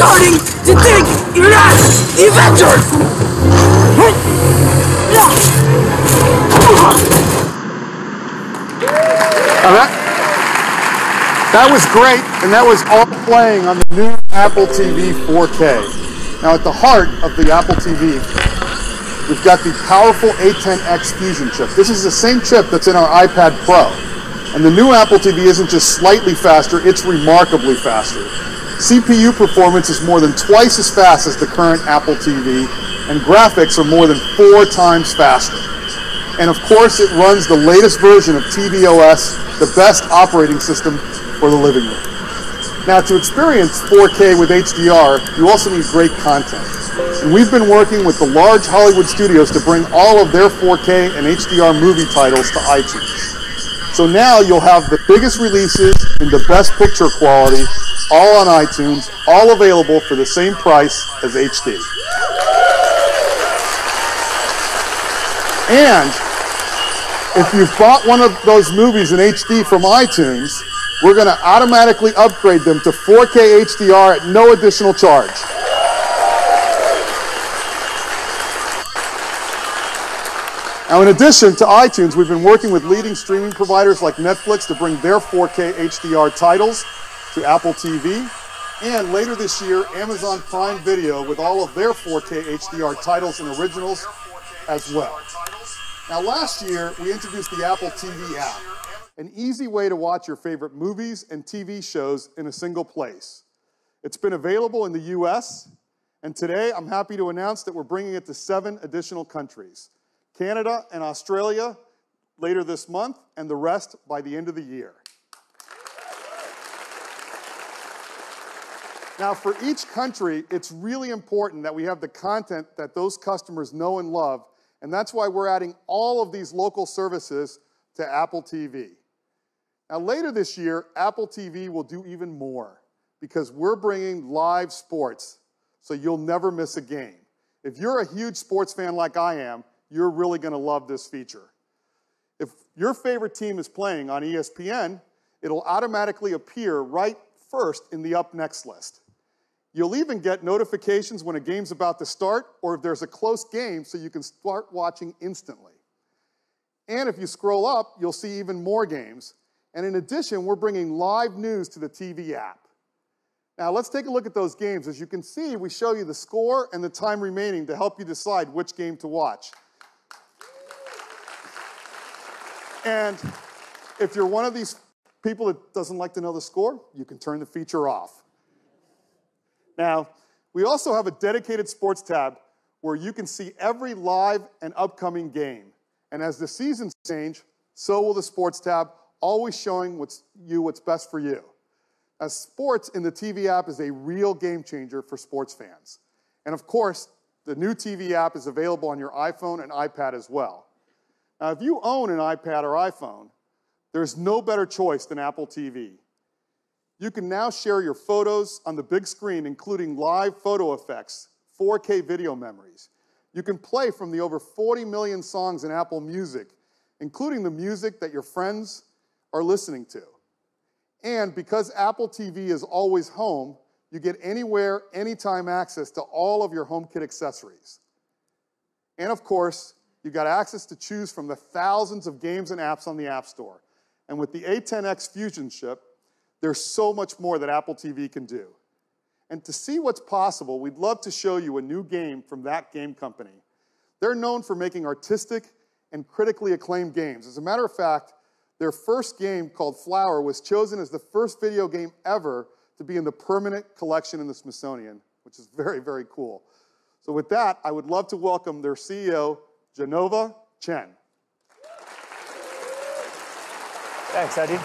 starting to think you're not the Avengers! That was great, and that was all playing on the new Apple TV 4K. Now, at the heart of the Apple TV, we've got the powerful A10X Fusion chip. This is the same chip that's in our iPad Pro. And the new Apple TV isn't just slightly faster, it's remarkably faster. CPU performance is more than twice as fast as the current Apple TV, and graphics are more than 4 times faster. And of course, it runs the latest version of tvOS, the best operating system for the living room. Now, to experience 4K with HDR, you also need great content. And we've been working with the large Hollywood studios to bring all of their 4K and HDR movie titles to iTunes. So now you'll have the biggest releases in the best picture quality, all on iTunes, all available for the same price as HD. And if you've bought one of those movies in HD from iTunes, we're going to automatically upgrade them to 4K HDR at no additional charge. Now, in addition to iTunes, we've been working with leading streaming providers like Netflix to bring their 4K HDR titles to Apple TV. And later this year, Amazon Prime Video with all of their 4K HDR titles and originals as well. Now, last year, we introduced the Apple TV app, an easy way to watch your favorite movies and TV shows in a single place. It's been available in the US, and today I'm happy to announce that we're bringing it to 7 additional countries: Canada and Australia later this month, and the rest by the end of the year. Now, for each country, it's really important that we have the content that those customers know and love, and that's why we're adding all of these local services to Apple TV. Now, later this year, Apple TV will do even more because we're bringing live sports, so you'll never miss a game. If you're a huge sports fan like I am, you're really going to love this feature. If your favorite team is playing on ESPN, it'll automatically appear right first in the Up Next list. You'll even get notifications when a game's about to start or if there's a close game so you can start watching instantly. And if you scroll up, you'll see even more games. And in addition, we're bringing live news to the TV app. Now, let's take a look at those games. As you can see, we show you the score and the time remaining to help you decide which game to watch. And if you're one of these people that doesn't like to know the score, you can turn the feature off. Now, we also have a dedicated sports tab where you can see every live and upcoming game. And as the seasons change, so will the sports tab, always showing what's best for you. As sports in the TV app is a real game changer for sports fans. And of course, the new TV app is available on your iPhone and iPad as well. Now, if you own an iPad or iPhone, there's no better choice than Apple TV. You can now share your photos on the big screen, including live photo effects, 4K video memories. You can play from the over 40 million songs in Apple Music, including the music that your friends are listening to. And because Apple TV is always home, you get anywhere, anytime access to all of your HomeKit accessories. And of course, you've got access to choose from the thousands of games and apps on the App Store. And with the A10X Fusion chip, there's so much more that Apple TV can do. And to see what's possible, we'd love to show you a new game from that game company. They're known for making artistic and critically acclaimed games. As a matter of fact, their first game, called Flower, was chosen as the first video game ever to be in the permanent collection in the Smithsonian, which is very, very cool. So with that, I would love to welcome their CEO, Jenova Chen. Thanks, Eddie.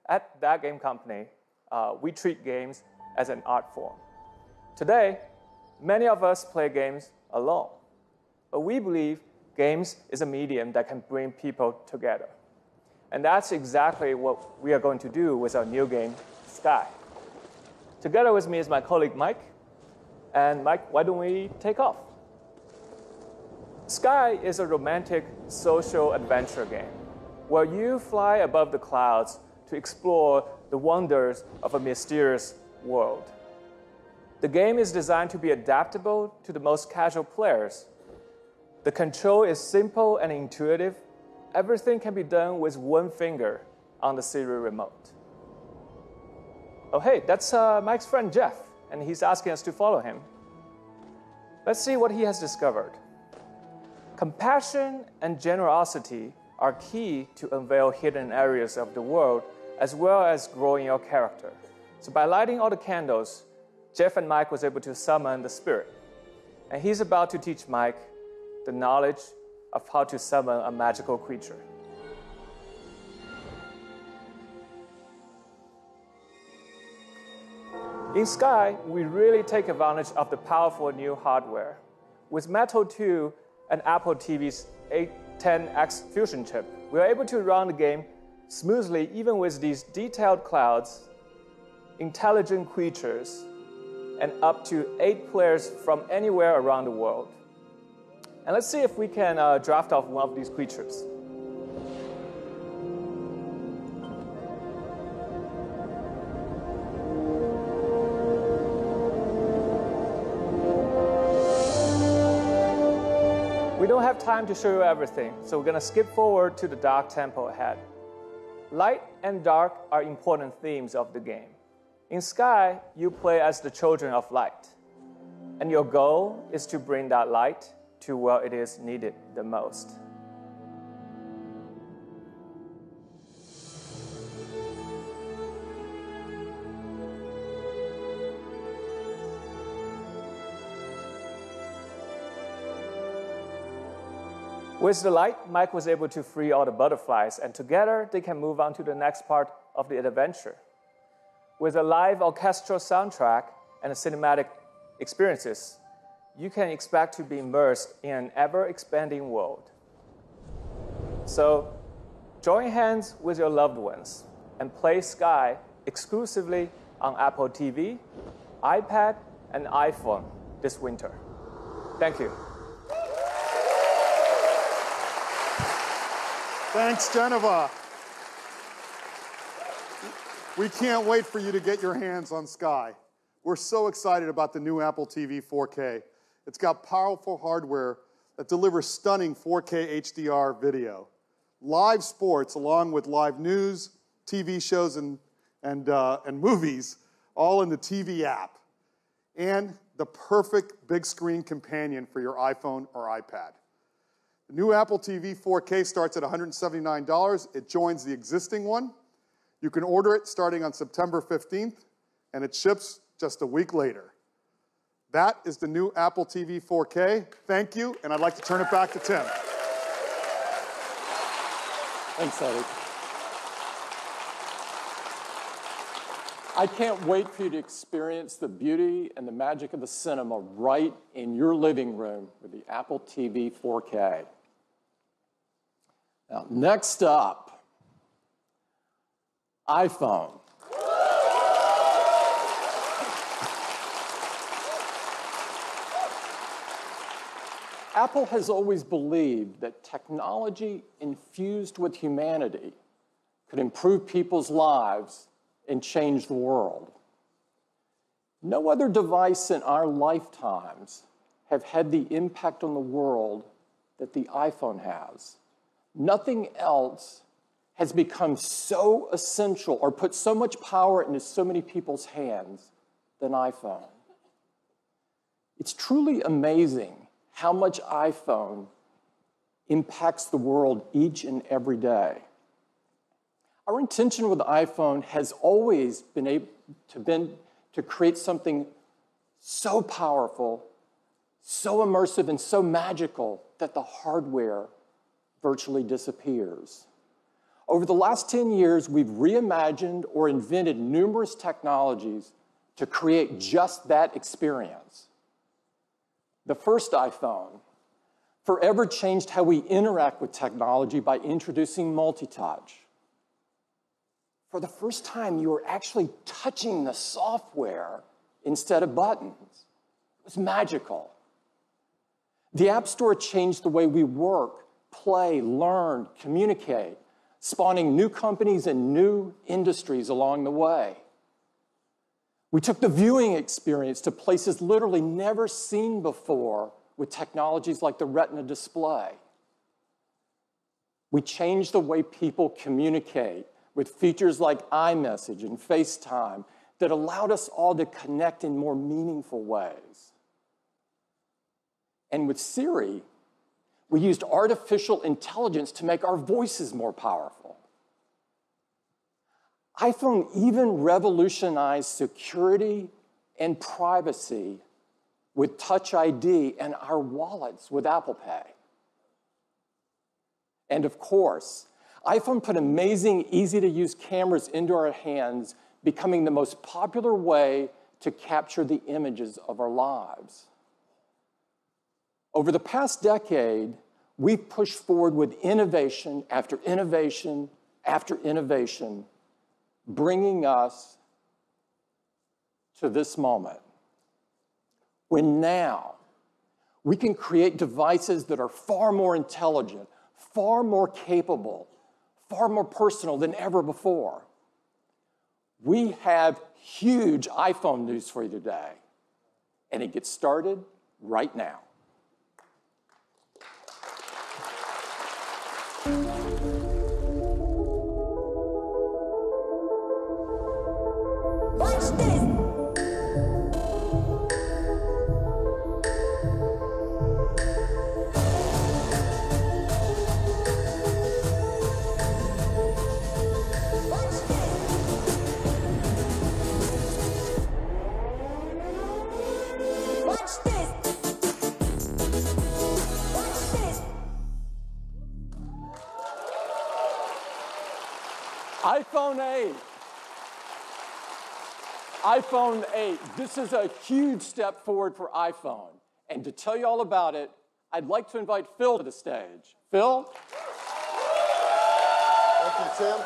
At That Game Company, we treat games as an art form. Today, many of us play games alone, but we believe games is a medium that can bring people together. And that's exactly what we are going to do with our new game, Sky. Together with me is my colleague, Mike. And Mike, why don't we take off? Sky is a romantic social adventure game where you fly above the clouds to explore the wonders of a mysterious world. The game is designed to be adaptable to the most casual players. The control is simple and intuitive. Everything can be done with one finger on the serial remote. Oh, hey, that's Mike's friend Jeff, and he's asking us to follow him. Let's see what he has discovered. Compassion and generosity are key to unveil hidden areas of the world, as well as growing your character. So by lighting all the candles, Jeff and Mike was able to summon the spirit. And he's about to teach Mike the knowledge of how to summon a magical creature. In Sky, we really take advantage of the powerful new hardware. With Metal 2 and Apple TV's A10X Fusion chip, we are able to run the game smoothly even with these detailed clouds, intelligent creatures, and up to 8 players from anywhere around the world. And let's see if we can draft off one of these creatures. We don't have time to show you everything, so we're going to skip forward to the Dark Temple ahead. Light and dark are important themes of the game. In Sky, you play as the children of light, and your goal is to bring that light to where it is needed the most. With the light, Mike was able to free all the butterflies, and together they can move on to the next part of the adventure. With a live orchestral soundtrack and cinematic experiences, you can expect to be immersed in an ever-expanding world. So, join hands with your loved ones and play Sky exclusively on Apple TV, iPad, and iPhone this winter. Thank you. Thanks, Geneva. We can't wait for you to get your hands on Sky. We're so excited about the new Apple TV 4K. It's got powerful hardware that delivers stunning 4K HDR video, live sports along with live news, TV shows, and movies, all in the TV app, and the perfect big screen companion for your iPhone or iPad. The new Apple TV 4K starts at $179. It joins the existing one. You can order it starting on September 15th, and it ships just a week later. That is the new Apple TV 4K. Thank you, and I'd like to turn it back to Tim. Thanks, Eddie. I can't wait for you to experience the beauty and the magic of the cinema right in your living room with the Apple TV 4K. Now, next up, iPhone. Apple has always believed that technology infused with humanity could improve people's lives and change the world. No other device in our lifetimes have had the impact on the world that the iPhone has. Nothing else has become so essential or put so much power into so many people's hands than iPhone. It's truly amazing how much iPhone impacts the world each and every day. Our intention with the iPhone has always been to create something so powerful, so immersive, and so magical that the hardware virtually disappears. Over the last 10 years, we've reimagined or invented numerous technologies to create just that experience. The first iPhone forever changed how we interact with technology by introducing multi-touch. For the first time, you were actually touching the software instead of buttons. It was magical. The App Store changed the way we work, play, learn, communicate. spawning new companies and new industries along the way. We took the viewing experience to places literally never seen before with technologies like the Retina display. We changed the way people communicate with features like iMessage and FaceTime that allowed us all to connect in more meaningful ways. And with Siri, we used artificial intelligence to make our voices more powerful. iPhone even revolutionized security and privacy with Touch ID and our wallets with Apple Pay. And of course, iPhone put amazing, easy-to-use cameras into our hands, becoming the most popular way to capture the images of our lives. Over the past decade, we've pushed forward with innovation after innovation after innovation, bringing us to this moment, when now we can create devices that are far more intelligent, far more capable, far more personal than ever before. We have huge iPhone news for you today, and it gets started right now. Watch this. Watch this. Watch this. iPhone 8. iPhone 8. This is a huge step forward for iPhone. And to tell you all about it, I'd like to invite Phil to the stage. Phil? Thank you, Tim.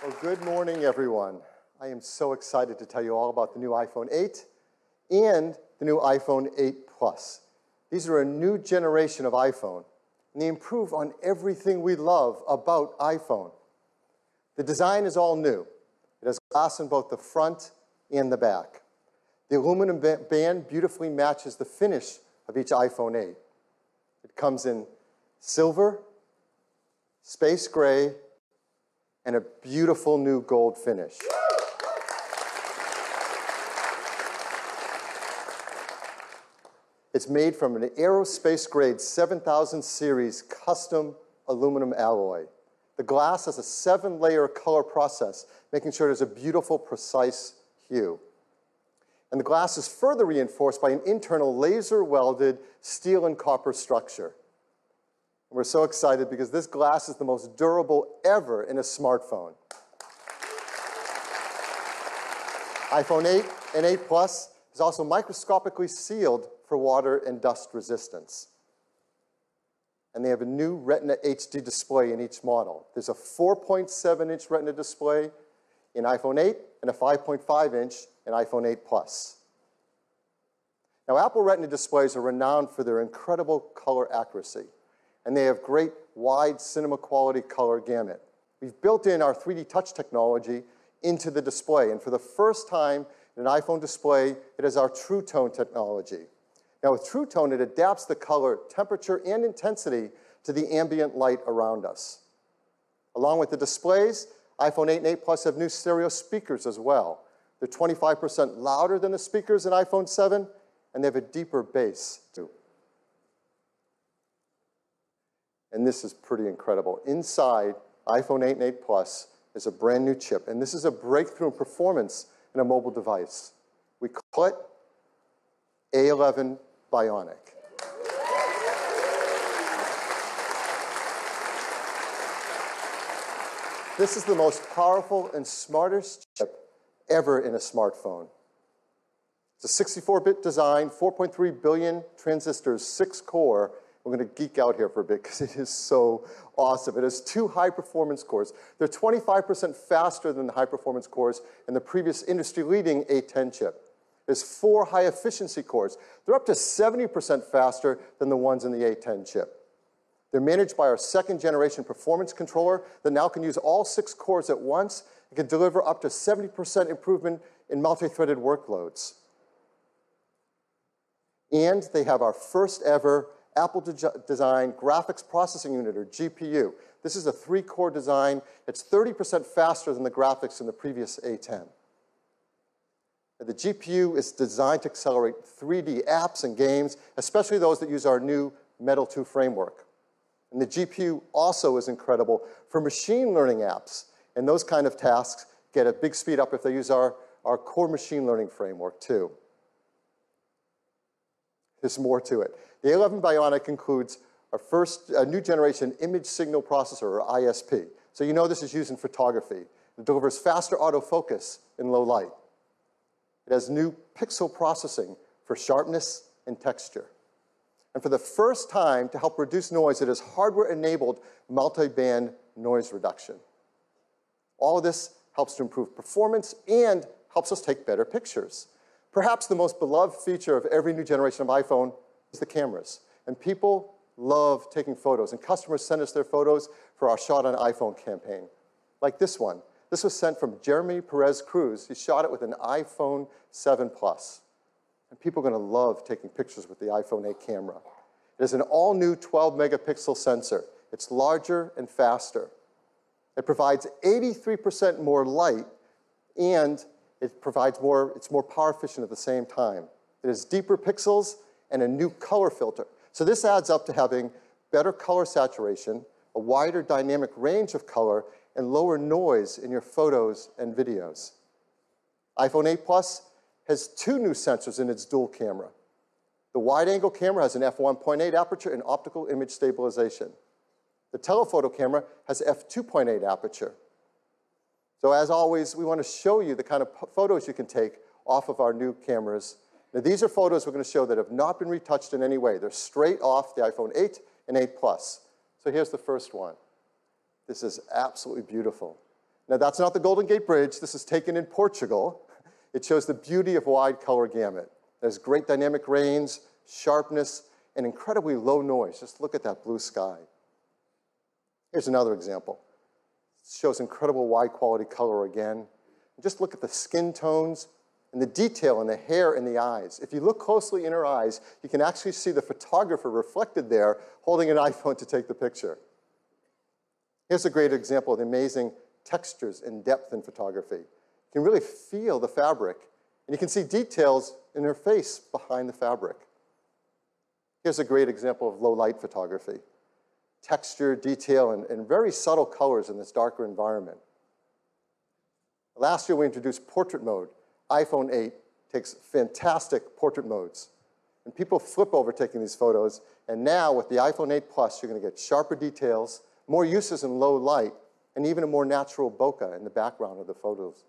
Well, good morning, everyone. I am so excited to tell you all about the new iPhone 8 and the new iPhone 8 Plus. These are a new generation of iPhone, and they improve on everything we love about iPhone. The design is all new. It has glass in both the front and the back. The aluminum band beautifully matches the finish of each iPhone 8. It comes in silver, space gray, and a beautiful new gold finish. It's made from an aerospace-grade 7000 series custom aluminum alloy. The glass has a 7-layer color process, making sure there's a beautiful, precise hue. And the glass is further reinforced by an internal laser-welded steel and copper structure. And we're so excited because this glass is the most durable ever in a smartphone. iPhone 8 and 8 Plus is also microscopically sealed for water and dust resistance. And they have a new Retina HD display in each model. There's a 4.7-inch Retina display in iPhone 8 and a 5.5-inch in iPhone 8 Plus. Now, Apple Retina displays are renowned for their incredible color accuracy, and they have great wide cinema quality color gamut. We've built in our 3D touch technology into the display, and for the first time in an iPhone display, it is our True Tone technology. Now, with True Tone, it adapts the color, temperature, and intensity to the ambient light around us. Along with the displays, iPhone 8 and 8 Plus have new stereo speakers as well. They're 25% louder than the speakers in iPhone 7, and they have a deeper bass, too. And this is pretty incredible. Inside iPhone 8 and 8 Plus is a brand new chip, and this is a breakthrough in performance in a mobile device. We call it A11 Bionic. This is the most powerful and smartest chip ever in a smartphone. It's a 64-bit design, 4.3 billion transistors, 6-core. We're going to geek out here for a bit because it is so awesome. It has 2 high-performance cores. They're 25% faster than the high-performance cores in the previous industry-leading A10 chip. There's 4 high-efficiency cores. They're up to 70% faster than the ones in the A10 chip. They're managed by our second-generation performance controller that now can use all 6 cores at once and can deliver up to 70% improvement in multi-threaded workloads. And they have our first ever Apple-designed graphics processing unit, or GPU. This is a 3-core design. It's 30% faster than the graphics in the previous A10. And the GPU is designed to accelerate 3D apps and games, especially those that use our new Metal 2 framework. And the GPU also is incredible for machine learning apps. And those kind of tasks get a big speed up if they use our core machine learning framework, too. There's more to it. The A11 Bionic includes our first new generation image signal processor, or ISP. So you know this is used in photography. It delivers faster autofocus in low light. It has new pixel processing for sharpness and texture. And for the first time, to help reduce noise, it has hardware-enabled multi-band noise reduction. All of this helps to improve performance and helps us take better pictures. Perhaps the most beloved feature of every new generation of iPhone is the cameras. And people love taking photos. And customers send us their photos for our Shot on iPhone campaign, like this one. This was sent from Jeremy Perez Cruz. He shot it with an iPhone 7 Plus. And people are going to love taking pictures with the iPhone 8 camera. It has an all-new 12-megapixel sensor. It's larger and faster. It provides 83% more light, and it's more power efficient at the same time. It has deeper pixels and a new color filter. So this adds up to having better color saturation, a wider dynamic range of color, and lower noise in your photos and videos. iPhone 8 Plus has 2 new sensors in its dual camera. The wide-angle camera has an f1.8 aperture and optical image stabilization. The telephoto camera has f2.8 aperture. So as always, we want to show you the kind of photos you can take off of our new cameras. Now, these are photos we're going to show that have not been retouched in any way. They're straight off the iPhone 8 and 8 Plus. So here's the first one. This is absolutely beautiful. Now, that's not the Golden Gate Bridge. This is taken in Portugal. It shows the beauty of wide color gamut. There's great dynamic range, sharpness, and incredibly low noise. Just look at that blue sky. Here's another example. It shows incredible wide quality color again. And just look at the skin tones and the detail in the hair and the eyes. If you look closely in her eyes, you can actually see the photographer reflected there holding an iPhone to take the picture. Here's a great example of the amazing textures and depth in photography. You can really feel the fabric, and you can see details in her face behind the fabric. Here's a great example of low-light photography. Texture, detail, and very subtle colors in this darker environment. Last year, we introduced portrait mode. iPhone 8 takes fantastic portrait modes. And people flip over taking these photos, and now with the iPhone 8 Plus, you're going to get sharper details, more uses in low light, and even a more natural bokeh in the background of the photos.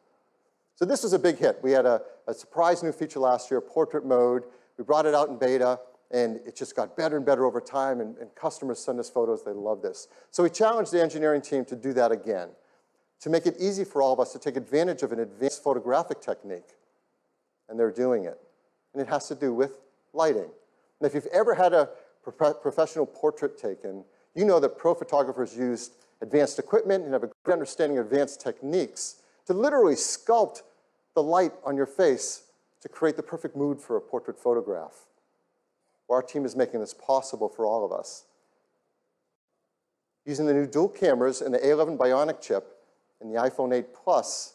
So this was a big hit. We had a surprise new feature last year, portrait mode. We brought it out in beta, and it just got better and better over time, and customers send us photos. They love this. So we challenged the engineering team to do that again, to make it easy for all of us to take advantage of an advanced photographic technique. And they're doing it. And it has to do with lighting. And if you've ever had a professional portrait taken, you know that pro photographers use advanced equipment and have a great understanding of advanced techniques to literally sculpt the light on your face to create the perfect mood for a portrait photograph. Well, our team is making this possible for all of us. Using the new dual cameras and the A11 Bionic chip and the iPhone 8 Plus,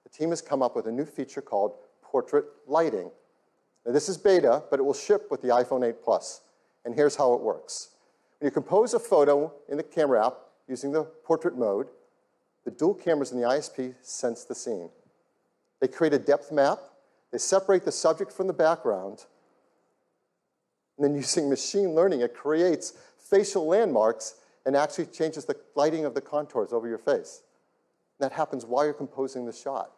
the team has come up with a new feature called portrait lighting. Now, this is beta, but it will ship with the iPhone 8 Plus. And here's how it works. When you compose a photo in the camera app using the portrait mode, the dual cameras in the ISP sense the scene. They create a depth map. They separate the subject from the background. And then using machine learning, it creates facial landmarks and actually changes the lighting of the contours over your face. And that happens while you're composing the shot.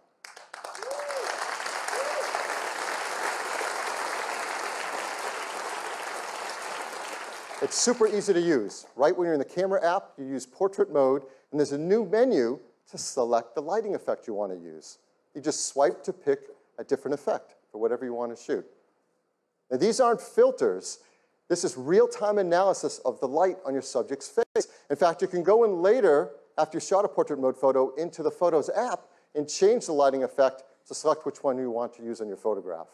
It's super easy to use. Right when you're in the camera app, you use portrait mode, and there's a new menu to select the lighting effect you want to use. You just swipe to pick a different effect for whatever you want to shoot. Now, these aren't filters. This is real-time analysis of the light on your subject's face. In fact, you can go in later, after you shot a portrait mode photo, into the Photos app and change the lighting effect to select which one you want to use in your photograph.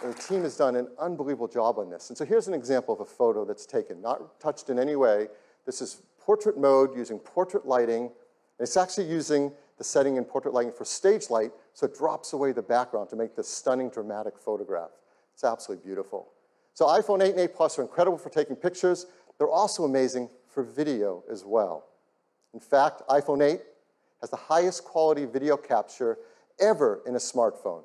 And the team has done an unbelievable job on this. And so here's an example of a photo that's taken, not touched in any way. This is portrait mode using portrait lighting. And it's actually using the setting in portrait lighting for stage light, so it drops away the background to make this stunning, dramatic photograph. It's absolutely beautiful. So iPhone 8 and 8 Plus are incredible for taking pictures. They're also amazing for video as well. In fact, iPhone 8 has the highest quality video capture ever in a smartphone.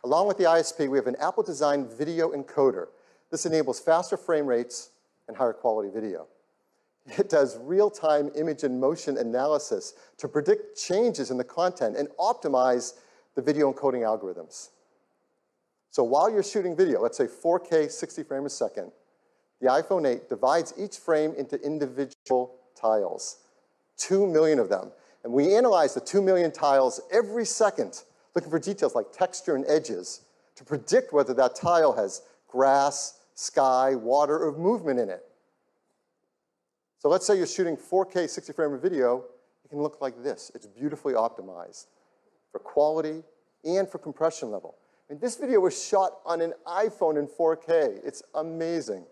Along with the ISP, we have an Apple-designed video encoder. This enables faster frame rates and higher quality video. It does real-time image and motion analysis to predict changes in the content and optimize the video encoding algorithms. So while you're shooting video, let's say 4K 60 frames a second, the iPhone 8 divides each frame into individual tiles, 2 million of them. And we analyze the 2 million tiles every second, looking for details like texture and edges to predict whether that tile has grass, sky, water, or movement in it. So let's say you're shooting 4K 60 frame of video, it can look like this. It's beautifully optimized for quality and for compression level. And this video was shot on an iPhone in 4K. It's amazing.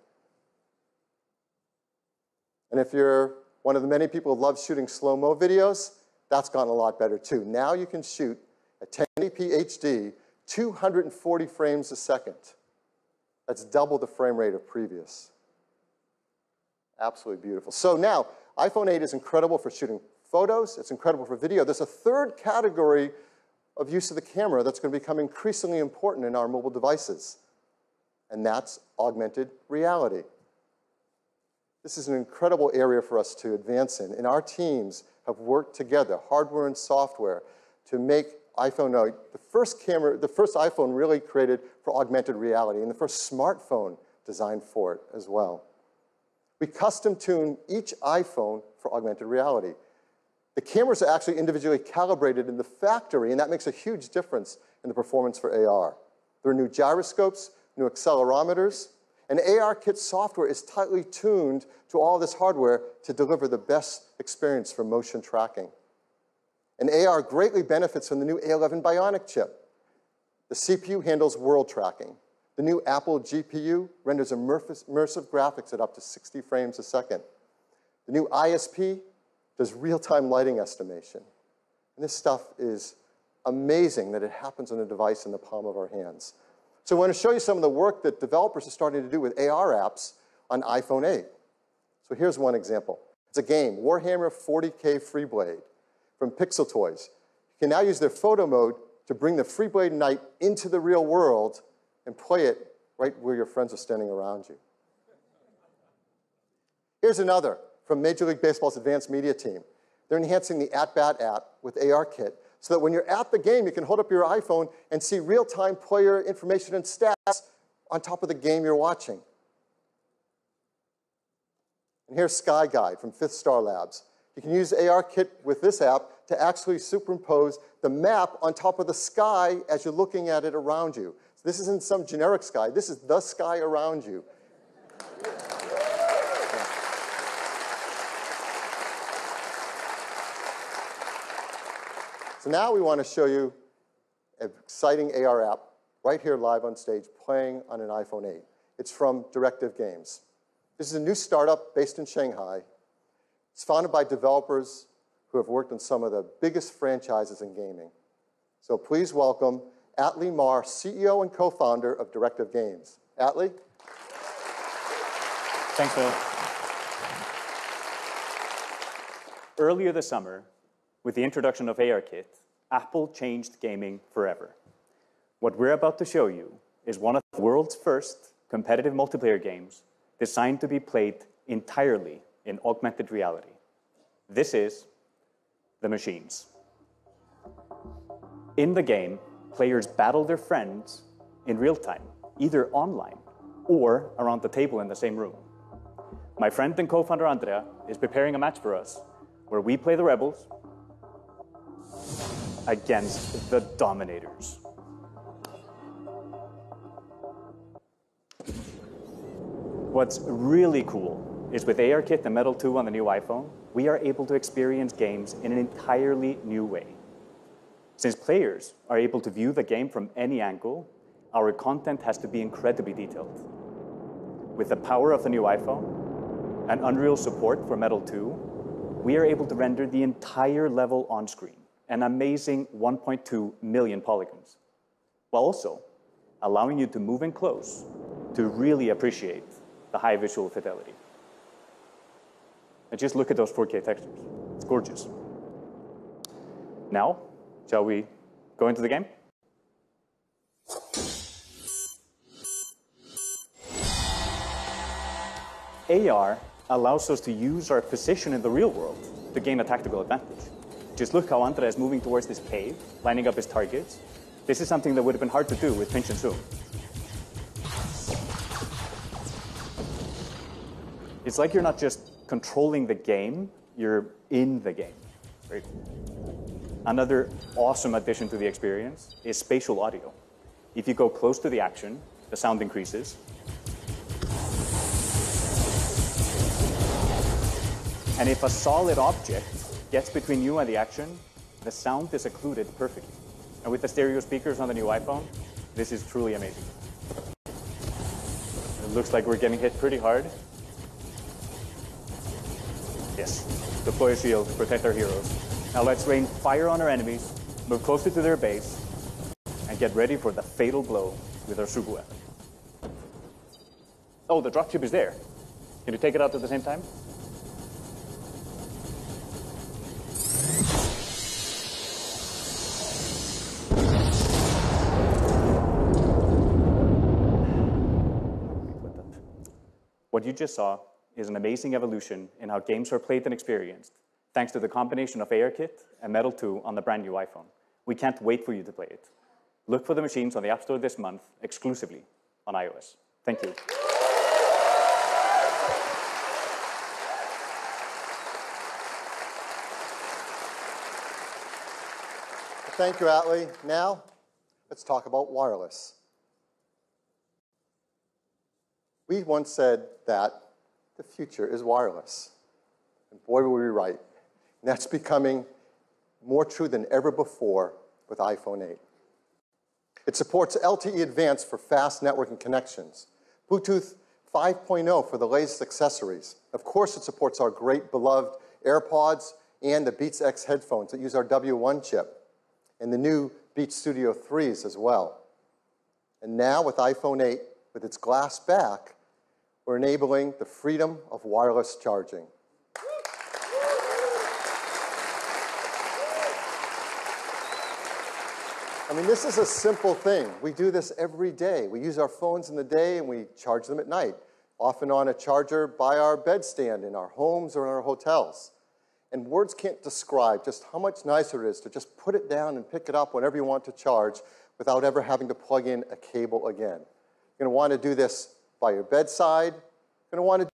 And if you're one of the many people who love shooting slow-mo videos, that's gotten a lot better too. Now you can shoot at 1080p HD, 240 frames a second. That's double the frame rate of previous. Absolutely beautiful. So now, iPhone 8 is incredible for shooting photos. It's incredible for video. There's a third category of use of the camera that's going to become increasingly important in our mobile devices, and that's augmented reality. This is an incredible area for us to advance in, and our teams have worked together, hardware and software, to make iPhone 8 the first iPhone really created for augmented reality, and the first smartphone designed for it as well. We custom-tune each iPhone for augmented reality. The cameras are actually individually calibrated in the factory, and that makes a huge difference in the performance for AR. There are new gyroscopes, new accelerometers, and ARKit software is tightly tuned to all this hardware to deliver the best experience for motion tracking. And AR greatly benefits from the new A11 Bionic chip. The CPU handles world tracking. The new Apple GPU renders immersive graphics at up to 60 frames a second. The new ISP does real-time lighting estimation. And this stuff is amazing that it happens on a device in the palm of our hands. So I want to show you some of the work that developers are starting to do with AR apps on iPhone 8. So here's one example. It's a game, Warhammer 40K Freeblade from Pixel Toys. You can now use their photo mode to bring the Freeblade Knight into the real world and play it right where your friends are standing around you. Here's another from Major League Baseball's advanced media team. They're enhancing the At-Bat app with ARKit so that when you're at the game, you can hold up your iPhone and see real-time player information and stats on top of the game you're watching. And here's Sky Guide from Fifth Star Labs. You can use ARKit with this app to actually superimpose the map on top of the sky as you're looking at it around you. So this isn't some generic sky. This is the sky around you. So now we want to show you an exciting AR app right here live on stage playing on an iPhone 8. It's from Directive Games. This is a new startup based in Shanghai. It's founded by developers who have worked on some of the biggest franchises in gaming. So please welcome Atlee Mar, CEO and co-founder of Directive Games. Atlee? Thanks, Phil. Earlier this summer, with the introduction of ARKit, Apple changed gaming forever. What we're about to show you is one of the world's first competitive multiplayer games designed to be played entirely in augmented reality. This is The Machines. In the game, players battle their friends in real time, either online or around the table in the same room. My friend and co-founder Andrea is preparing a match for us where we play the rebels against the dominators. What's really cool is with ARKit and Metal 2 on the new iPhone, we are able to experience games in an entirely new way. Since players are able to view the game from any angle, our content has to be incredibly detailed. With the power of the new iPhone and Unreal support for Metal 2, we are able to render the entire level on screen, an amazing 1.2 million polygons, while also allowing you to move in close to really appreciate the high visual fidelity. And just look at those 4K textures. It's gorgeous. Now, shall we go into the game? AR allows us to use our position in the real world to gain a tactical advantage. Just look how Andrea is moving towards this cave, lining up his targets. This is something that would have been hard to do with pinch and zoom. It's like you're not just controlling the game, you're in the game. Right? Another awesome addition to the experience is spatial audio. If you go close to the action, the sound increases. And if a solid object gets between you and the action, the sound is occluded perfectly. And with the stereo speakers on the new iPhone, this is truly amazing. It looks like we're getting hit pretty hard. Yes, deploy a shield, protect our heroes. Now let's rain fire on our enemies, move closer to their base, and get ready for the fatal blow with our super weapon. Oh, the dropship is there. Can you take it out at the same time? What you just saw is an amazing evolution in how games are played and experienced, thanks to the combination of ARKit and Metal 2 on the brand new iPhone. We can't wait for you to play it. Look for the machines on the App Store this month, exclusively on iOS. Thank you. Thank you, Atli. Now, let's talk about wireless. We once said that the future is wireless. And boy, were we right. And that's becoming more true than ever before with iPhone 8. It supports LTE Advanced for fast networking connections, Bluetooth 5.0 for the latest accessories. Of course, it supports our great beloved AirPods and the Beats X headphones that use our W1 chip, and the new Beats Studio 3s as well. And now with iPhone 8, with its glass back, we're enabling the freedom of wireless charging. I mean, this is a simple thing. We do this every day. We use our phones in the day and we charge them at night, often on a charger by our bedstand in our homes or in our hotels. And words can't describe just how much nicer it is to just put it down and pick it up whenever you want to charge without ever having to plug in a cable again. You're going to want to do this by your bedside. You're going to want to